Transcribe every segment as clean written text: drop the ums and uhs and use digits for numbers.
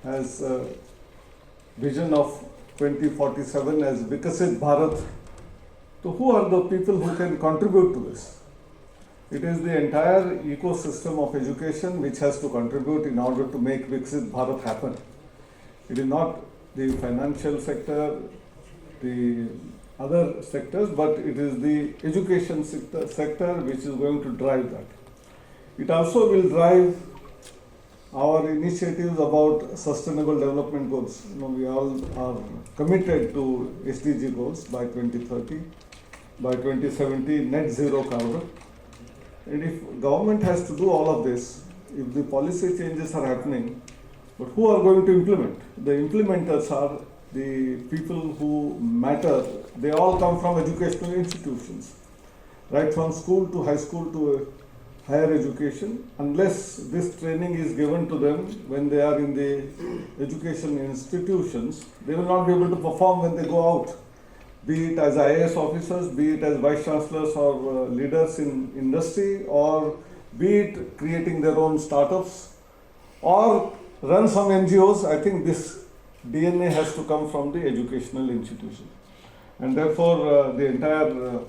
has a vision of 2047 as Vikasit Bharat. So who are the people who can contribute to this? It is the entire ecosystem of education which has to contribute in order to make Viksit Bharat happen. It is not the financial sector, the other sectors, but it is the education sector which is going to drive that. It also will drive our initiatives about sustainable development goals. We all are committed to SDG goals by 2030, by 2070 net zero carbon. And if government has to do all of this, if the policy changes are happening, but who are going to implement? The implementers are the people who matter. They all come from educational institutions, right from school to high school to higher education. Unless this training is given to them when they are in the education institutions, they will not be able to perform when they go out. Be it as IAS officers, be it as vice chancellors or leaders in industry, or be it creating their own startups, or run some NGOs. I think this DNA has to come from the educational institution. And therefore, the entire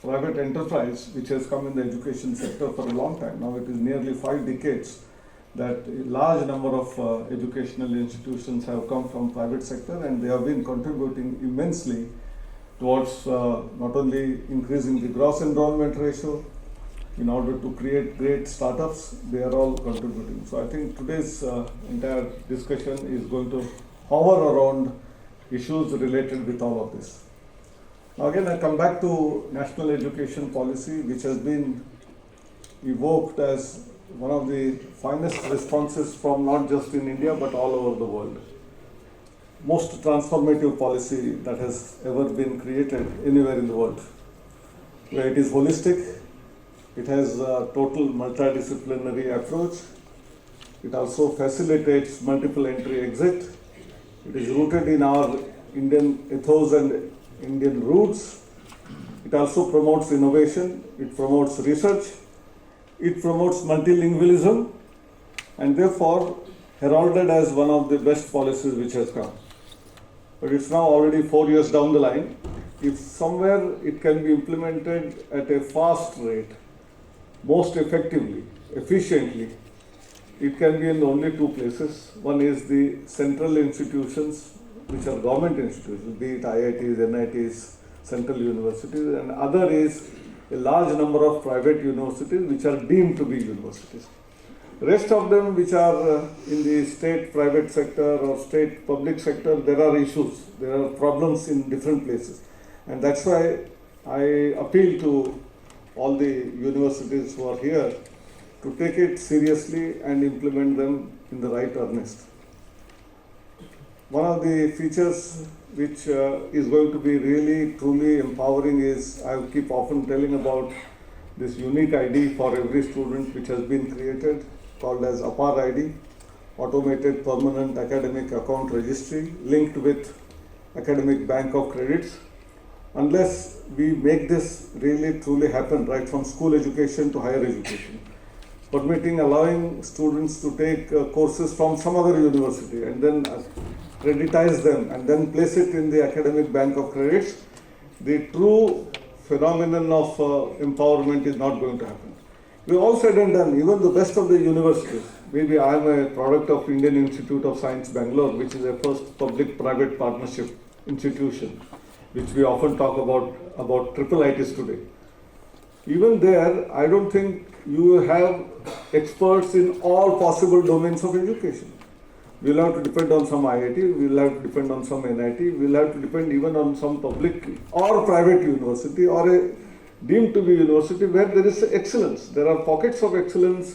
private enterprise, which has come in the education sector for a long time, now it is nearly 5 decades, that a large number of educational institutions have come from private sector, and they have been contributing immensely towards not only increasing the gross enrollment ratio in order to create great startups, they are all contributing. So I think today's entire discussion is going to hover around issues related with all of this. Now again, I come back to national education policy, which has been evoked as one of the finest responses from not just in India but all over the world. Most transformative policy that has ever been created anywhere in the world, where it is holistic, it has a total multidisciplinary approach, it also facilitates multiple entry exit, it is rooted in our Indian ethos and Indian roots, it also promotes innovation, it promotes research, it promotes multilingualism, and therefore heralded as one of the best policies which has come. But it's now already 4 years down the line. If somewhere it can be implemented at a fast rate, most effectively, efficiently, it can be in only 2 places. One is the central institutions, which are government institutions, be it IITs, NITs, central universities, and other is a large number of private universities which are deemed to be universities. Rest of them which are in the state private sector or state public sector, there are issues, there are problems in different places. And that's why I appeal to all the universities who are here to take it seriously and implement them in the right earnest. One of the features which is going to be really truly empowering is, I keep often telling about this unique ID for every student which has been created, called as APAR ID, Automated Permanent Academic Account Registry, linked with Academic Bank of Credits. Unless we make this really truly happen, right from school education to higher education, allowing students to take courses from some other university and then creditize them and then place it in the Academic Bank of Credits, the true phenomenon of empowerment is not going to happen. We all said and done, even the best of the universities. Maybe I am a product of Indian Institute of Science, Bangalore, which is a first public-private partnership institution, which we often talk about triple ITs today. Even there, I don't think you have experts in all possible domains of education. We'll have to depend on some IIT, we'll have to depend on some NIT, we'll have to depend even on some public or private university or a deemed to be university where there is excellence. There are pockets of excellence